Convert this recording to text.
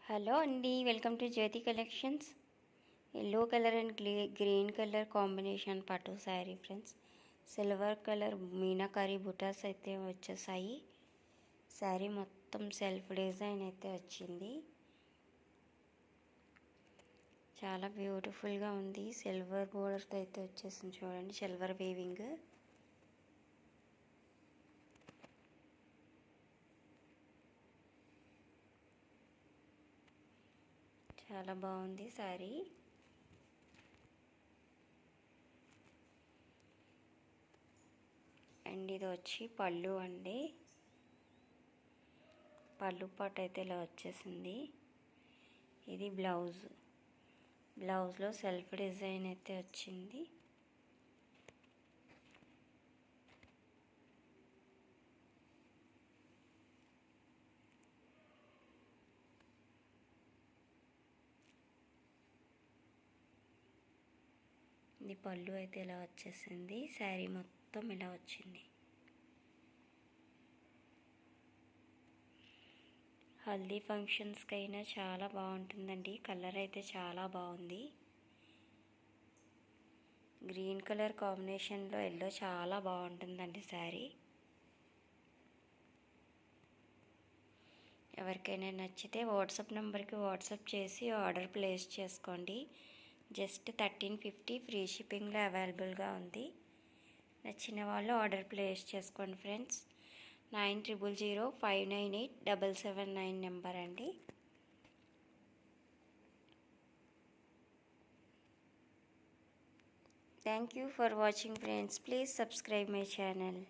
Hello అండి, welcome to Jyothi collections. Yellow colour and green colour combination పట్టు sari friends. Silver colour మీనాకారి బుటాస్ అయితే వచ్చేసాయి. శారీ మొత్తం సెల్ఫ్ డిజైన్ అయితే వచ్చింది. చాలా బ్యూటిఫుల్గా ఉంది. సిల్వర్ బోర్డర్తో అయితే వచ్చేసింది చూడండి, సిల్వర్ వీవింగ్. చాలా బాగుంది శారీ. అండ్ ఇది వచ్చి పళ్ళు అండి. పళ్ళు పాట అయితే ఇలా వచ్చేసింది. ఇది బ్లౌజ్లో సెల్ఫ్ డిజైన్ అయితే వచ్చింది. ఇది పళ్ళు అయితే ఇలా వచ్చేసింది. శారీ మొత్తం ఇలా వచ్చింది. హల్దీ ఫంక్షన్స్కి అయినా చాలా బాగుంటుందండి. కలర్ అయితే చాలా బాగుంది. గ్రీన్ కలర్ కాంబినేషన్లో ఎల్లో చాలా బాగుంటుందండి శారీ. ఎవరికైనా నచ్చితే వాట్సాప్ నెంబర్కి వాట్సాప్ చేసి ఆర్డర్ ప్లేస్ చేసుకోండి. జస్ట్ 1350 ఫ్రీ షిప్పింగ్లో అవైలబుల్గా ఉంది. నచ్చిన వాళ్ళు ఆర్డర్ ప్లేస్ చేసుకోండి ఫ్రెండ్స్. 9005987779 నెంబర్ అండి. Thank you for watching friends. Please subscribe my channel.